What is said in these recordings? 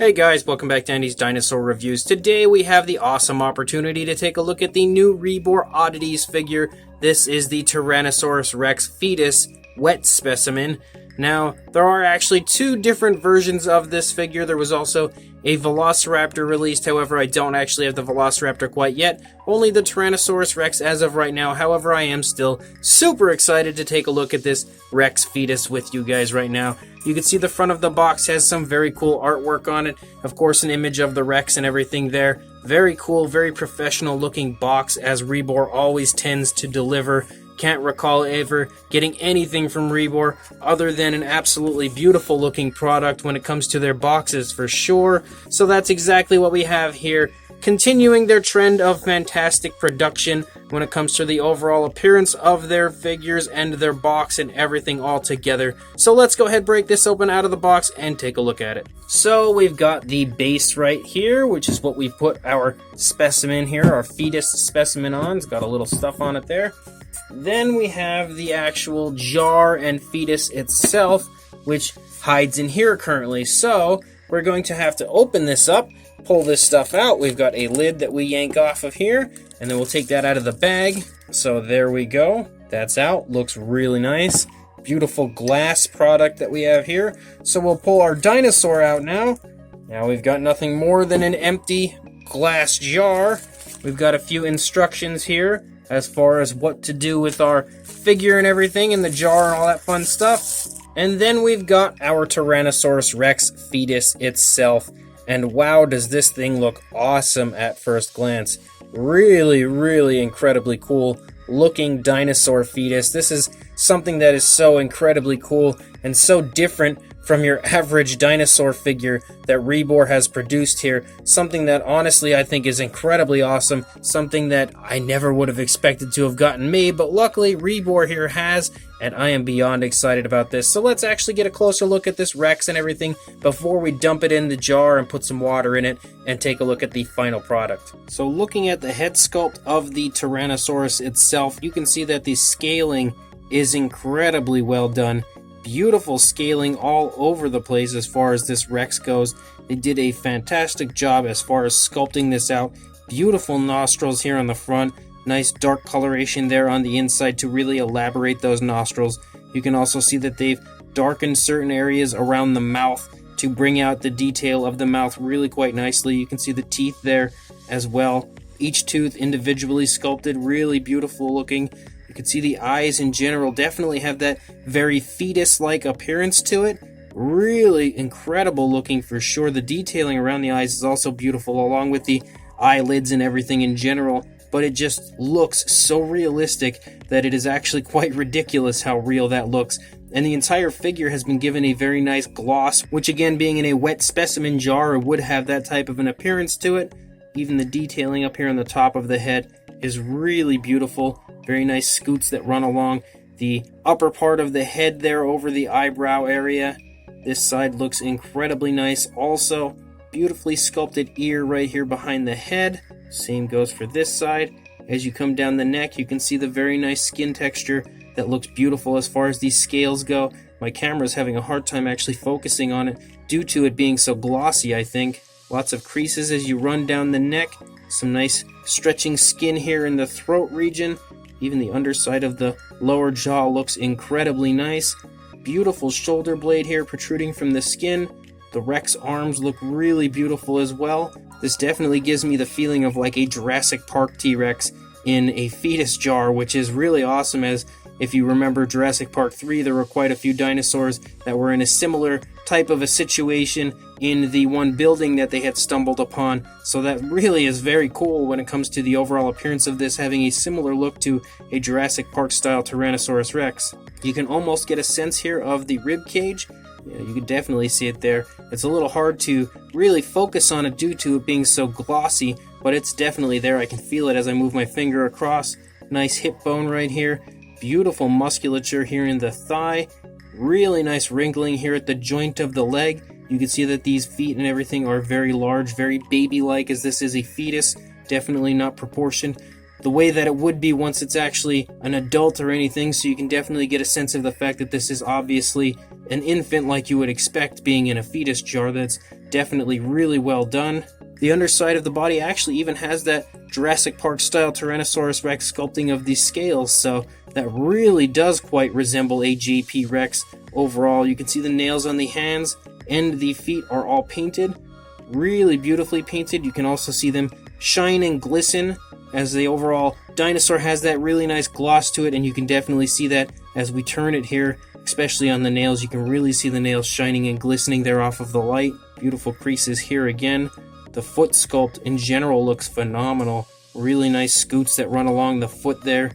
Hey guys, welcome back to Andy's Dinosaur Reviews. Today we have the awesome opportunity to take a look at the new Rebor Oddities figure. This is the Tyrannosaurus Rex Fetus wet specimen. Now, there are actually two different versions of this figure. There was also a Velociraptor released, however I don't actually have the Velociraptor quite yet. Only the Tyrannosaurus Rex as of right now, however I am still super excited to take a look at this Rex Fetus with you guys right now. You can see the front of the box has some very cool artwork on it. Of course, an image of the Rex and everything there. Very cool, very professional looking box, as Rebor always tends to deliver. Can't recall ever getting anything from Rebor other than an absolutely beautiful looking product when it comes to their boxes for sure. So that's exactly what we have here. Continuing their trend of fantastic production when it comes to the overall appearance of their figures and their box and everything all together. So let's go ahead, break this open out of the box and take a look at it. So we've got the base right here, which is what we put our specimen here, our fetus specimen on. It's got a little stuff on it there. Then we have the actual jar and fetus itself, which hides in here currently. So we're going to have to open this up, pull this stuff out. We've got a lid that we yank off of here, and then we'll take that out of the bag. So there we go. That's out. Looks really nice. Beautiful glass product that we have here. So we'll pull our dinosaur out now. Now we've got nothing more than an empty glass jar. We've got a few instructions here as far as what to do with our figure and everything in the jar and all that fun stuff. And then we've got our Tyrannosaurus Rex fetus itself. And wow, does this thing look awesome at first glance. Really, really incredibly cool looking dinosaur fetus. This is something that is so incredibly cool and so different from your average dinosaur figure that Rebor has produced here. Something that honestly I think is incredibly awesome. Something that I never would have expected to have gotten made, but luckily Rebor here has, and I am beyond excited about this. So let's actually get a closer look at this Rex and everything before we dump it in the jar and put some water in it and take a look at the final product. So looking at the head sculpt of the Tyrannosaurus itself, you can see that the scaling is incredibly well done. Beautiful scaling all over the place as far as this Rex goes. They did a fantastic job as far as sculpting this out. Beautiful nostrils here on the front. Nice dark coloration there on the inside to really elaborate those nostrils. You can also see that they've darkened certain areas around the mouth to bring out the detail of the mouth really quite nicely. You can see the teeth there as well. Each tooth individually sculpted, really beautiful looking. You can see the eyes in general definitely have that very fetus-like appearance to it. Really incredible looking for sure. The detailing around the eyes is also beautiful, along with the eyelids and everything in general. But it just looks so realistic that it is actually quite ridiculous how real that looks. And the entire figure has been given a very nice gloss, which again, being in a wet specimen jar, would have that type of an appearance to it. Even the detailing up here on the top of the head is really beautiful. Very nice scoots that run along the upper part of the head there over the eyebrow area. This side looks incredibly nice also. Beautifully sculpted ear right here behind the head. Same goes for this side. As you come down the neck, you can see the very nice skin texture that looks beautiful as far as these scales go. My camera's having a hard time actually focusing on it due to it being so glossy, I think. Lots of creases as you run down the neck. Some nice stretching skin here in the throat region. Even the underside of the lower jaw looks incredibly nice. Beautiful shoulder blade here protruding from the skin. The Rex arms look really beautiful as well. This definitely gives me the feeling of like a Jurassic Park T-Rex in a fetus jar, which is really awesome, as if you remember Jurassic Park 3, there were quite a few dinosaurs that were in a similar type of a situation in the one building that they had stumbled upon. So that really is very cool when it comes to the overall appearance of this having a similar look to a Jurassic Park style Tyrannosaurus Rex. You can almost get a sense here of the rib cage. Yeah, you can definitely see it there. It's a little hard to really focus on it due to it being so glossy, but it's definitely there. I can feel it as I move my finger across. Nice hip bone right here. Beautiful musculature here in the thigh. Really nice wrinkling here at the joint of the leg. You can see that these feet and everything are very large, very baby-like, as this is a fetus. Definitely not proportioned. the way that it would be once it's actually an adult or anything, so you can definitely get a sense of the fact that this is obviously an infant like you would expect being in a fetus jar. That's definitely really well done. The underside of the body actually even has that Jurassic Park style Tyrannosaurus Rex sculpting of these scales, so that really does quite resemble a JP Rex overall. You can see the nails on the hands and the feet are all painted, really beautifully painted. You can also see them shine and glisten, as the overall dinosaur has that really nice gloss to it, and you can definitely see that as we turn it here, especially on the nails. You can really see the nails shining and glistening there off of the light. Beautiful creases here again. The foot sculpt in general looks phenomenal. Really nice scoots that run along the foot there.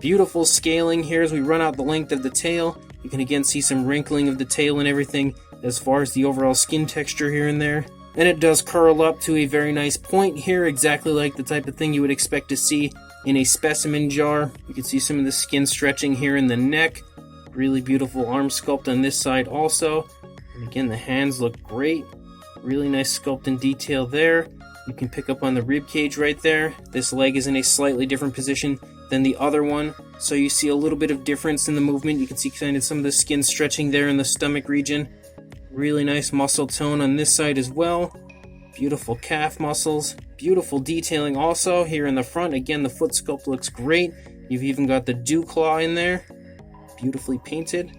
Beautiful scaling here as we run out the length of the tail. You can again see some wrinkling of the tail and everything as far as the overall skin texture here and there. And it does curl up to a very nice point here, exactly like the type of thing you would expect to see in a specimen jar. You can see some of the skin stretching here in the neck. Really beautiful arm sculpt on this side also. And again, the hands look great. Really nice sculpt and detail there. You can pick up on the rib cage right there. This leg is in a slightly different position than the other one, so you see a little bit of difference in the movement. You can see kind of some of the skin stretching there in the stomach region. Really nice muscle tone on this side as well. Beautiful calf muscles. Beautiful detailing also here in the front. Again, the foot sculpt looks great. You've even got the dew claw in there. Beautifully painted.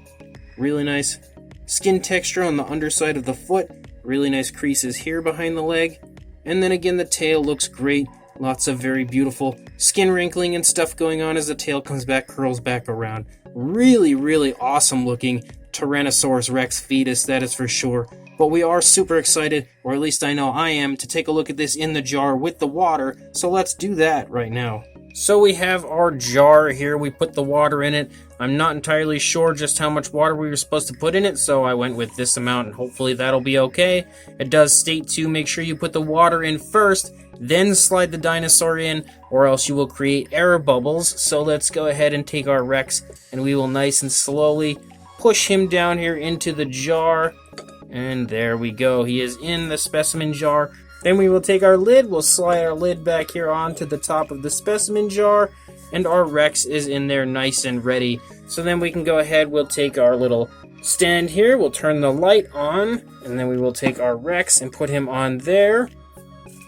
Really nice skin texture on the underside of the foot. Really nice creases here behind the leg. And then again, the tail looks great. Lots of very beautiful skin wrinkling and stuff going on as the tail comes back, curls back around. Really, really awesome looking Tyrannosaurus Rex fetus, that is for sure. But we are super excited, or at least I know I am, to take a look at this in the jar with the water. So let's do that right now. So we have our jar here. We put the water in it. I'm not entirely sure just how much water we were supposed to put in it, so I went with this amount, and hopefully that'll be okay. It does state to make sure you put the water in first, then slide the dinosaur in, or else you will create air bubbles. So let's go ahead and take our Rex, and we will nice and slowly push him down here into the jar. And there we go. He is in the specimen jar. Then we will take our lid, we'll slide our lid back here onto the top of the specimen jar, and our Rex is in there nice and ready. So then we can go ahead, we'll take our little stand here, we'll turn the light on, and then we will take our Rex and put him on there.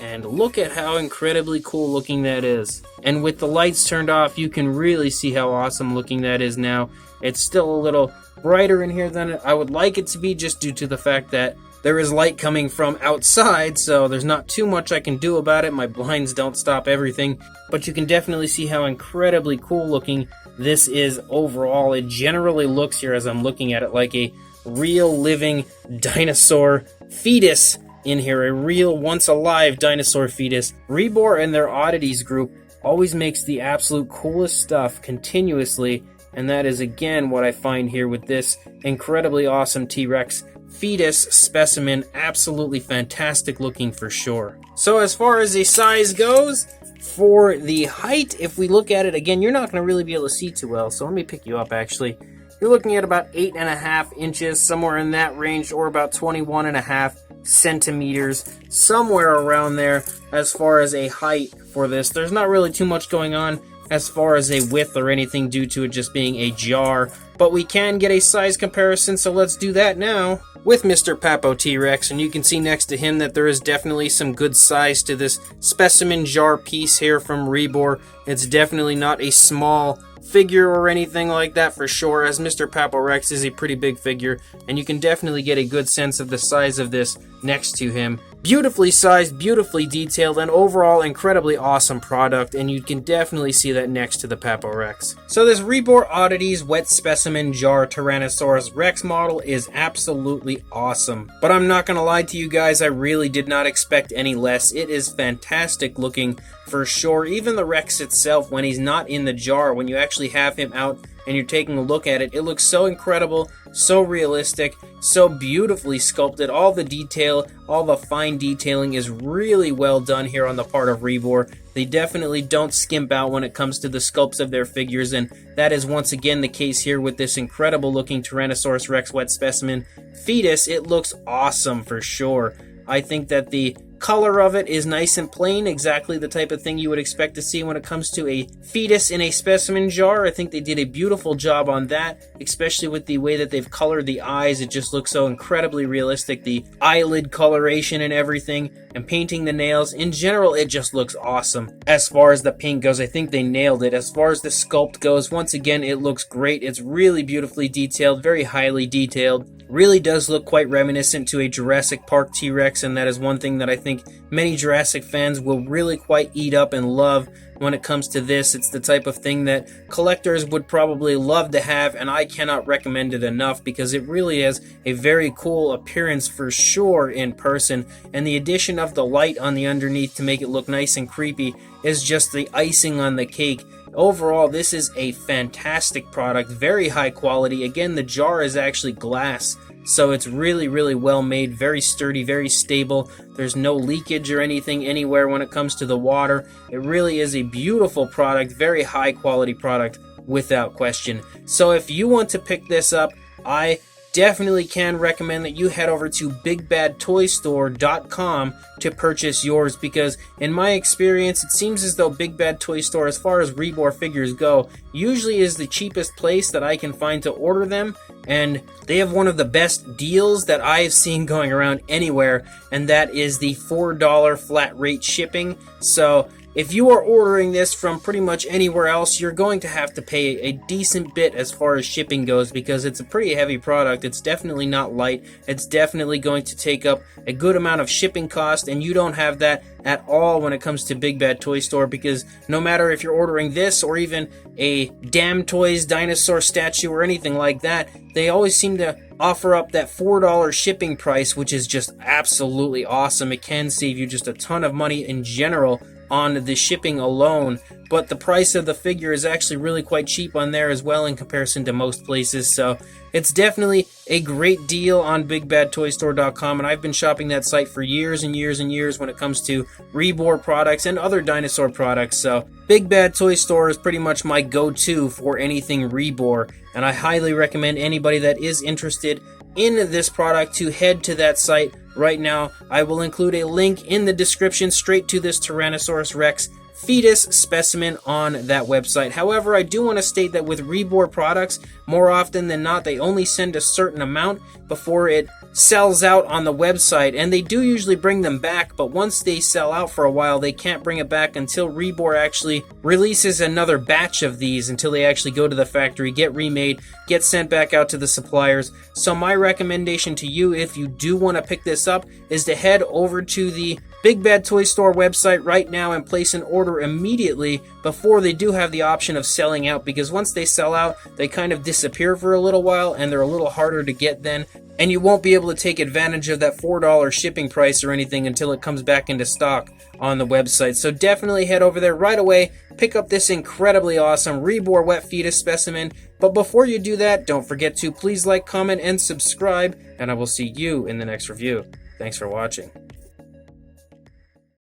And look at how incredibly cool looking that is. And with the lights turned off, you can really see how awesome looking that is now. It's still a little brighter in here than I would like it to be, just due to the fact that there is light coming from outside, so there's not too much I can do about it. My blinds don't stop everything, but you can definitely see how incredibly cool looking this is overall. It generally looks here, as I'm looking at it, like a real living dinosaur fetus in here, a real once alive dinosaur fetus. Rebor and their Oddities group always makes the absolute coolest stuff continuously, and that is again what I find here with this incredibly awesome T-Rex fetus specimen. Absolutely fantastic looking for sure. So as far as the size goes, for the height, if we look at it again, you're not going to really be able to see too well, so let me pick you up actually. You're looking at about 8.5 inches, somewhere in that range, or about 21.5 centimeters, somewhere around there as far as a height for this. There's not really too much going on as far as a width or anything due to it just being a jar, but we can get a size comparison, so let's do that now with Mr. Papo T-Rex, and you can see next to him that there is definitely some good size to this specimen jar piece here from Rebor. It's definitely not a small figure or anything like that for sure, as Mr. Papo Rex is a pretty big figure, and you can definitely get a good sense of the size of this next to him. Beautifully sized, beautifully detailed, and overall incredibly awesome product, and you can definitely see that next to the Papo Rex. So this Rebor Oddities wet specimen jar Tyrannosaurus Rex model is absolutely awesome. But I'm not gonna lie to you guys, I really did not expect any less. It is fantastic looking for sure. Even the Rex itself, when he's not in the jar, when you actually have him out and you're taking a look at it, it looks so incredible, so realistic, so beautifully sculpted. All the detail, all the fine detailing is really well done here on the part of Rebor. They definitely don't skimp out when it comes to the sculpts of their figures, and that is once again the case here with this incredible looking Tyrannosaurus Rex wet specimen fetus. It looks awesome for sure. I think that the color of it is nice and plain, exactly the type of thing you would expect to see when it comes to a fetus in a specimen jar. I think they did a beautiful job on that, especially with the way that they've colored the eyes. It just looks so incredibly realistic. The eyelid coloration and everything, and painting the nails. In general, it just looks awesome. As far as the paint goes, I think they nailed it. As far as the sculpt goes, once again, it looks great. It's really beautifully detailed, very highly detailed. Really does look quite reminiscent to a Jurassic Park T-Rex, and that is one thing that I think many Jurassic fans will really quite eat up and love when it comes to this. It's the type of thing that collectors would probably love to have, and I cannot recommend it enough because it really has a very cool appearance for sure in person, and the addition of the light on the underneath to make it look nice and creepy is just the icing on the cake. Overall, this is a fantastic product, very high quality. Again, the jar is actually glass, so it's really, really well made, very sturdy, very stable. There's no leakage or anything anywhere when it comes to the water. It really is a beautiful product, very high quality product without question. So if you want to pick this up, I definitely can recommend that you head over to BigBadToyStore.com to purchase yours, because in my experience, it seems as though Big Bad Toy Store, as far as Rebor figures go, usually is the cheapest place that I can find to order them, and they have one of the best deals that I've seen going around anywhere, and that is the $4 flat rate shipping. So if you are ordering this from pretty much anywhere else, you're going to have to pay a decent bit as far as shipping goes, because it's a pretty heavy product. It's definitely not light. It's definitely going to take up a good amount of shipping cost, and you don't have that at all when it comes to Big Bad Toy Store, because no matter if you're ordering this or even a Damn Toys dinosaur statue or anything like that, they always seem to offer up that $4 shipping price, which is just absolutely awesome. It can save you just a ton of money in general on the shipping alone, but the price of the figure is actually really quite cheap on there as well in comparison to most places. So it's definitely a great deal on BigBadToyStore.com, and I've been shopping that site for years and years and years when it comes to Rebor products and other dinosaur products. So Big Bad Toy Store is pretty much my go-to for anything Rebor, and I highly recommend anybody that is interested in this product to head to that site right now. I will include a link in the description straight to this Tyrannosaurus Rex fetus specimen on that website. However, I do want to state that with Rebor products, more often than not, they only send a certain amount before it sells out on the website, and they do usually bring them back, but once they sell out for a while, they can't bring it back until Rebor actually releases another batch of these, until they actually go to the factory, get remade, get sent back out to the suppliers. So my recommendation to you, if you do want to pick this up, is to head over to the Big Bad Toy Store website right now and place an order immediately before they do have the option of selling out, because once they sell out, they kind of disappear for a little while and they're a little harder to get then, and you won't be able to take advantage of that $4 shipping price or anything until it comes back into stock on the website. So definitely head over there right away, pick up this incredibly awesome Rebor wet fetus specimen. But before you do that, don't forget to please like, comment, and subscribe, and I will see you in the next review. Thanks for watching.